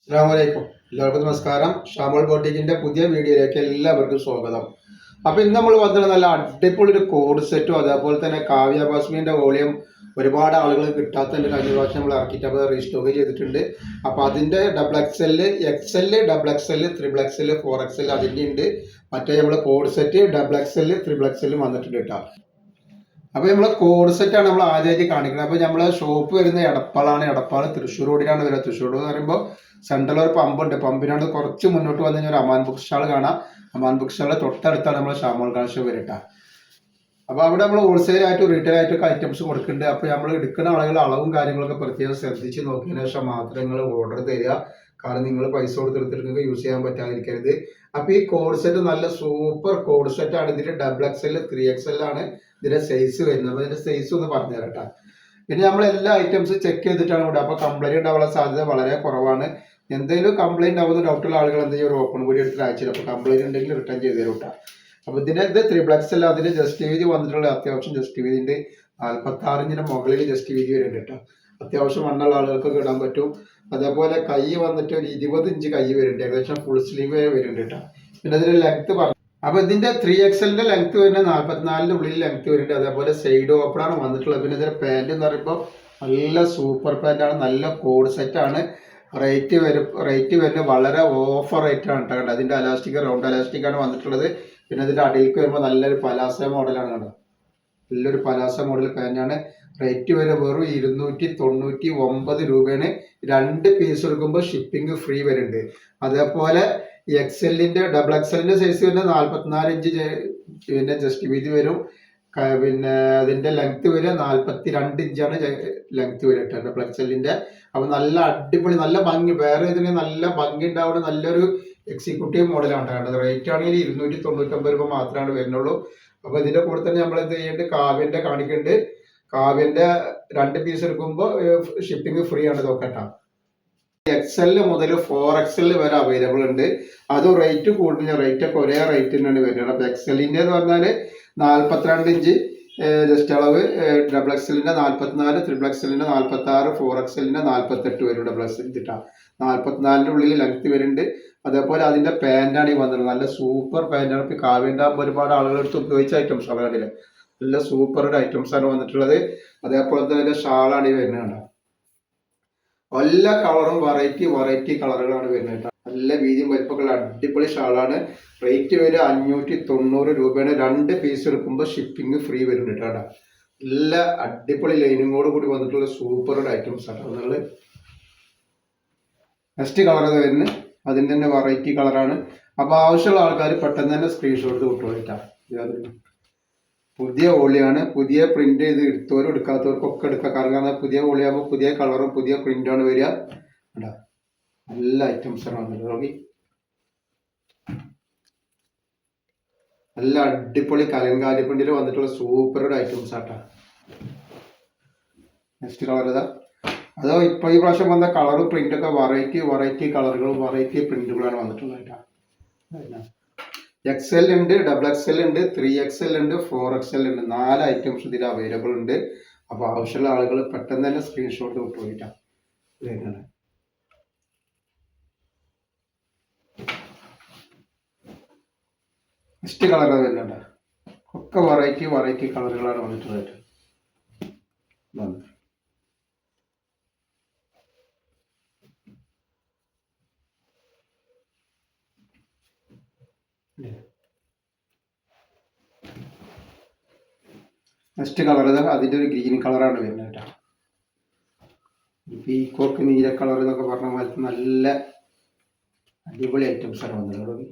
അസ്സലാമലൈക്കും. എല്ലാവർക്കും നമസ്കാരം. ഷാമോൾ ബോട്ടിക്കിന്റെ പുതിയ വീഡിയോയിലേക്ക് എല്ലാവർക്കും സ്വാഗതം. അപ്പൊ ഇന്ന് നമ്മൾ വന്നത് നല്ല അടിപൊളി ഒരു കോഡ് സെറ്റും അതേപോലെ തന്നെ കാവ്യ ബാസ്മിന്റെ വോളിയം ഒരുപാട് ആളുകൾ കിട്ടാത്തതിന്റെ കഴിഞ്ഞ പ്രാവശ്യം നമ്മൾ ഇറക്കിയിട്ട് അത് റീസ്റ്റോക്ക് ചെയ്തിട്ടുണ്ട്. അപ്പൊ അതിന്റെ double X L, double X L, triple X L, 4XL അതിന്റെ ഉണ്ട്. മറ്റേ നമ്മള് code set double X L, triple X L വന്നിട്ടുണ്ട് കേട്ടോ. അപ്പൊ നമ്മളെ കോഡ് സെറ്റാണ് നമ്മൾ ആദ്യമായിട്ട് കാണിക്കുന്നത്. അപ്പൊ നമ്മളെ ഷോപ്പ് വരുന്ന എടപ്പാളാണ്. എടപ്പാൾ തൃശ്ശൂർ റോഡിലാണ് വരുന്നത്. തൃശ്ശൂർ എന്ന് പറയുമ്പോൾ സെൻട്രൽ ഒരു പമ്പുണ്ട്. പമ്പിനാണ് കുറച്ച് മുന്നോട്ട് വന്നു കഴിഞ്ഞാൽ ഒരു അമാൻ ബുക്ക് സ്റ്റാൾ കാണാം. അമാൻ ബുക്ക് സ്റ്റാളിന്റെ തൊട്ടടുത്താണ് നമ്മളെ ഷാമോൾ കളക്ഷൻ വരട്ട. അപ്പൊ അവിടെ നമ്മൾ ഹോൾസെയിൽ ആയിട്ട് റീറ്റെയിൽ ആയിട്ടൊക്കെ ഐറ്റംസ് കൊടുക്കുന്നുണ്ട്. അപ്പൊ നമ്മൾ എടുക്കുന്ന ആളുകൾ അളവും കാര്യങ്ങളൊക്കെ പ്രത്യേകം ശ്രദ്ധിച്ച് നോക്കിയതിനു ശേഷം മാത്രം നിങ്ങൾ ഓർഡർ തരിക. കാരണം നിങ്ങൾ പൈസ കൊടുത്തെടുത്തിട്ട് നിങ്ങൾക്ക് യൂസ് ചെയ്യാൻ പറ്റാതിരിക്കരുത്. അപ്പൊ ഈ കോഡ് സെറ്റ് നല്ല സൂപ്പർ കോഡ് സെറ്റ് ആണ്. ഇതിന്റെ ഡബിൾ എക്സ് എൽ, 3XL ആണ് ഇതിന്റെ സൈസ് വരുന്നത്. അപ്പൊ ഇതിന്റെ സൈസ് ഒന്ന് പറഞ്ഞു തരട്ടെ. പിന്നെ നമ്മൾ എല്ലാ ഐറ്റംസ് ചെക്ക് ചെയ്തിട്ടാണ് ഇവിടെ. അപ്പൊ കംപ്ലൈന്റ് ഉണ്ടാവാനുള്ള സാധ്യത വളരെ കുറവാണ്. എന്തെങ്കിലും കംപ്ലൈന്റ് ആവുന്ന ഡൗട്ടുള്ള ആളുകൾ എന്തെങ്കിലും ഒരു ഓപ്പൺ കൂടി എടുത്ത് അയച്ചില്ല. അപ്പൊ കംപ്ലൈന്റ് ഉണ്ടെങ്കിൽ റിട്ടേൺ ചെയ്ത് തരും കേട്ടോ. അപ്പൊ ഇതിന്റെ ഇത് 3XL അതിന്റെ ജസ്റ്റ് വീതി വന്നിട്ടുള്ള അത്യാവശ്യം ജസ്റ്റ് വീതിന്റെ 46 മുകളിൽ ജസ്റ്റ് വീതി വരുന്നുണ്ട് കേട്ടോ. അത്യാവശ്യം മണ്ണുള്ള ആളുകൾക്കൊക്കെ ഇടാൻ പറ്റും. അതേപോലെ കൈ വന്നിട്ട് ഒരു 20 ഇഞ്ച് കൈ വരുന്നുണ്ട്. ഏകദേശം ഫുൾ സ്ലീവ് വരുന്നുണ്ട് കേട്ടോ. പിന്നെ അതിന്റെ ലെങ്ത് പറഞ്ഞു. അപ്പൊ ഇതിന്റെ 3XLന്റെ ലെങ്ത് വരുന്നത് 44 ഉള്ളിൽ ലെങ്ത് വരുന്നുണ്ട്. അതേപോലെ സൈഡ് ഓപ്പണാണ് വന്നിട്ടുള്ളത്. പിന്നെ ഇതിന്റെ പാന്റ് എന്ന് പറയുമ്പോൾ നല്ല സൂപ്പർ പാന്റ് ആണ്. നല്ല കോഡ് സെറ്റ് ആണ്. റേറ്റ് വരുന്നത് വളരെ ഓഫർ റേറ്റ് ആണ് കേട്ടോ. അതിന്റെ അലാസ്റ്റിക് റൗണ്ട് അലാസ്റ്റിക് ആണ് വന്നിട്ടുള്ളത്. പിന്നെ ഇതിന്റെ അടിയിലേക്ക് വരുമ്പോൾ നല്ലൊരു പലാസ മോഡലാണ് കണ്ടത്. നല്ലൊരു പലാസ മോഡൽ പാന്റാണ്. റേറ്റ് വരെ വെറും 299 രൂപയാണ്. 2 പീസ് എടുക്കുമ്പോൾ ഷിപ്പിംഗ് ഫ്രീ വരുന്നുണ്ട്. അതേപോലെ എക്സെല്ലിന്റെ ഡബിൾ എക്സെല്ലിന്റെ സൈസ് വരുന്നത് 44 ഇഞ്ച് പിന്നെ ജസ്റ്റ് വീതി വരും. പിന്നെ അതിന്റെ ലെങ്ത് വരെ 42 ഇഞ്ചാണ് ലെങ്ത് വരട്ടെ ഡബിൾ എക്സെല്ലിന്റെ. അപ്പൊ നല്ല അടിപൊളി നല്ല ഭംഗി, വേറെ ഇതിന് നല്ല ഭംഗി ഉണ്ടാവുന്ന നല്ലൊരു എക്സിക്യൂട്ടീവ് മോഡലാണ് കേട്ടത്. റേറ്റ് ആണെങ്കിൽ 299 രൂപ മാത്രമാണ് വരുന്നുള്ളൂ. അപ്പൊ ഇതിന്റെ കൂടെ തന്നെ നമ്മൾ എന്ത് ചെയ്യുന്നുണ്ട്, കാവ്യന്റെ കാണിക്കുന്നുണ്ട്. കാവ്യന്റെ 2 പീസ് എടുക്കുമ്പോൾ ഷിപ്പിംഗ് ഫ്രീ ആണ്. നോക്കട്ടാ. XL മുതൽ 4XL വരെ അവൈലബിൾ ഉണ്ട്. അത് റേറ്റ് കൂടുന്ന റേറ്റ് ഒക്കെ ഒരേ റേറ്റ് തന്നെയാണ് വരുന്നത്. അപ്പൊ എക്സെല്ലിന്റെ എന്ന് പറഞ്ഞാല് 42 ഇഞ്ച് ജസ്റ്റ് അളവ്, ഡബിൾ എക്സെല്ലിന്റെ 44, ത്രിബിൾ എക്സെല്ലിന്റെ 46, 4XLന്റെ 48 വരും. ഡബിൾ എക്സെൽ ഇട്ടാ 44 ഉള്ളിൽ ലെങ്ത് വരുന്നുണ്ട്. അതേപോലെ അതിന്റെ പാന്റാണ് ഈ വന്നത്. നല്ല സൂപ്പർ പാന്റാണ്. ഇപ്പൊ കാവ്യന്റെ ആകുമ്പോൾ ഒരുപാട് ആളുകൾ എടുത്ത് ഉപയോഗിച്ച ഐറ്റംസ് ആണ് കണ്ടില്ലേ. നല്ല സൂപ്പർ ഐറ്റംസ് ആണ് വന്നിട്ടുള്ളത്. അതേപോലെ തന്നെ ഷാളാണ് ഈ വരുന്നത്. എല്ലാ കളറും വെറൈറ്റി കളറുകളാണ് വരുന്നത് കേട്ടോ. നല്ല വീതിയും വലിപ്പമുള്ള അടിപൊളി ഷാളാണ്. റേറ്റ് വരെ 590 രൂപയാണ്. 2 പീസ് എടുക്കുമ്പോൾ ഷിപ്പിംഗ് ഫ്രീ വരുന്നുണ്ട് കേട്ടോ. നല്ല അടിപൊളി ലൈനിങ്ങോട് കൂടി വന്നിട്ടുള്ള സൂപ്പർ ഐറ്റംസ് ആണ് നിങ്ങൾ. നെക്സ്റ്റ് കളർ വരുന്നത് അതിൻ്റെ തന്നെ വെറൈറ്റി കളറാണ്. അപ്പൊ ആവശ്യമുള്ള ആൾക്കാർ പെട്ടെന്ന് തന്നെ സ്ക്രീൻഷോട്ട് വിട്ടോളിട്ടാ. പുതിയ വോളിയാണ്. പുതിയ പ്രിന്റ് ചെയ്ത് എടുത്തവരും എടുക്കാത്തവർക്കൊക്കെ എടുക്കാം. കാരണം പുതിയ വോളിയാകുമ്പോൾ പുതിയ കളറും പുതിയ പ്രിന്റാണ് വരിക. നല്ല ഐറ്റംസ് ആണ് വന്നിട്ടുള്ളത്. നല്ല അടിപൊളി കലങ്കാരി പ്രിന്റിൽ വന്നിട്ടുള്ള സൂപ്പർ ഐറ്റംസ് ആട്ടാ. നെക്സ്റ്റ് കളർ ഇതാ. അതോ ഇപ്പൊ ഈ പ്രാവശ്യം വന്ന കളറും പ്രിന്റൊക്കെ വെറൈറ്റി കളറുകളും വെറൈറ്റി പ്രിന്റുകളാണ് വന്നിട്ടുള്ളത് കേട്ടോ. XL ഉണ്ട്, ഡബിൾ എക്സ് എൽ ഉണ്ട്, 3XL ഉണ്ട്, 4XL ഉണ്ട്. 4 ഐറ്റംസ് ഇതിൽ അവൈലബിൾ ഉണ്ട്. അപ്പൊ ആവശ്യമുള്ള ആളുകൾ പെട്ടെന്ന് തന്നെ സ്ക്രീൻഷോട്ട് വിട്ടുപോയിട്ടാ. നെക്സ്റ്റ് കളർ വരുന്നുണ്ട്. ഒക്കെ വെറൈറ്റി കളറുകളാണ് വന്നിട്ടുള്ളത്. നെക്സ്റ്റ് കളർ അതിന്റെ ഒരു ഗ്രീൻ കളറാണ് വരുന്നത് കേട്ടോ. പീക്കോക്ക് നീല കളർ എന്നൊക്കെ പറഞ്ഞ മാതിരി നല്ല അടിപൊളി ഐറ്റംസ് ആണ് വന്നത്.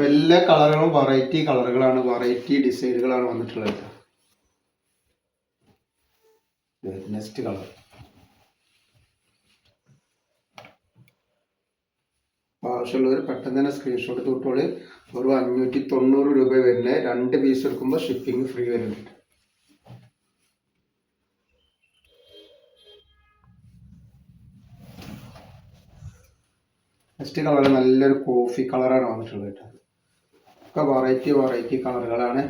എല്ലാ കളറുകളും വെറൈറ്റി കളറുകളാണ്, വെറൈറ്റി ഡിസൈനുകളാണ് വന്നിട്ടുള്ളത്. നെക്സ്റ്റ് കളർ ആവശ്യമുള്ളവർ പെട്ടെന്ന് തന്നെ സ്ക്രീൻഷോട്ട് തൊട്ടോളി. ഒരു 590 രൂപ വരുന്നത്. 2 പീസ് എടുക്കുമ്പോൾ ഷിപ്പിംഗ് ഫ്രീ വരുന്നുണ്ട്. നെക്സ്റ്റ് കളർ നല്ലൊരു കോഫി കളറാണ് വന്നിട്ടുള്ളത് കേട്ടോ. ഒക്കെ വെറൈറ്റി കളറുകളാണ്.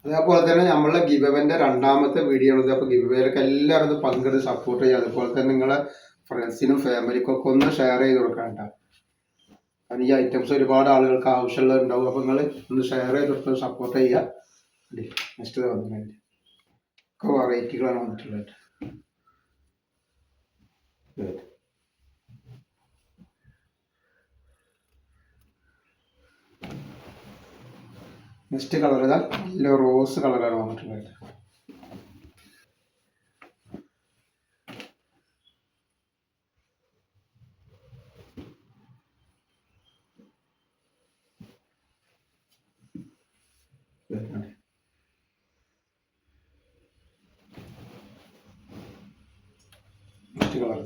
അതേപോലെ തന്നെ നമ്മളെ ഗിവവന്റെ രണ്ടാമത്തെ വീഡിയോ ആണ്. അപ്പോൾ ഗിവവേയിലൊക്കെ എല്ലാവരും ഇത് പങ്കെടുത്ത് സപ്പോർട്ട് ചെയ്യുക. അതുപോലെ തന്നെ നിങ്ങളെ ഫ്രണ്ട്സിനും ഫാമിലിക്കും ഒക്കെ ഒന്ന് ഷെയർ ചെയ്ത് കൊടുക്കാൻ കേട്ടോ. കാരണം ഈ ഐറ്റംസ് ഒരുപാട് ആളുകൾക്ക് ആവശ്യമുള്ളതുണ്ടാവും. അപ്പോൾ നിങ്ങൾ ഒന്ന് ഷെയർ ചെയ്ത് കൊടുത്ത് സപ്പോർട്ട് ചെയ്യുക. നെക്സ്റ്റ് വന്നിട്ടുണ്ട് ഒക്കെ വെറൈറ്റികളാണ് വന്നിട്ടുള്ളത്. നെക്സ്റ്റ് കളർ ഇതാ നല്ല റോസ് കളറാണ് വന്നിട്ടുള്ളത്. Next colour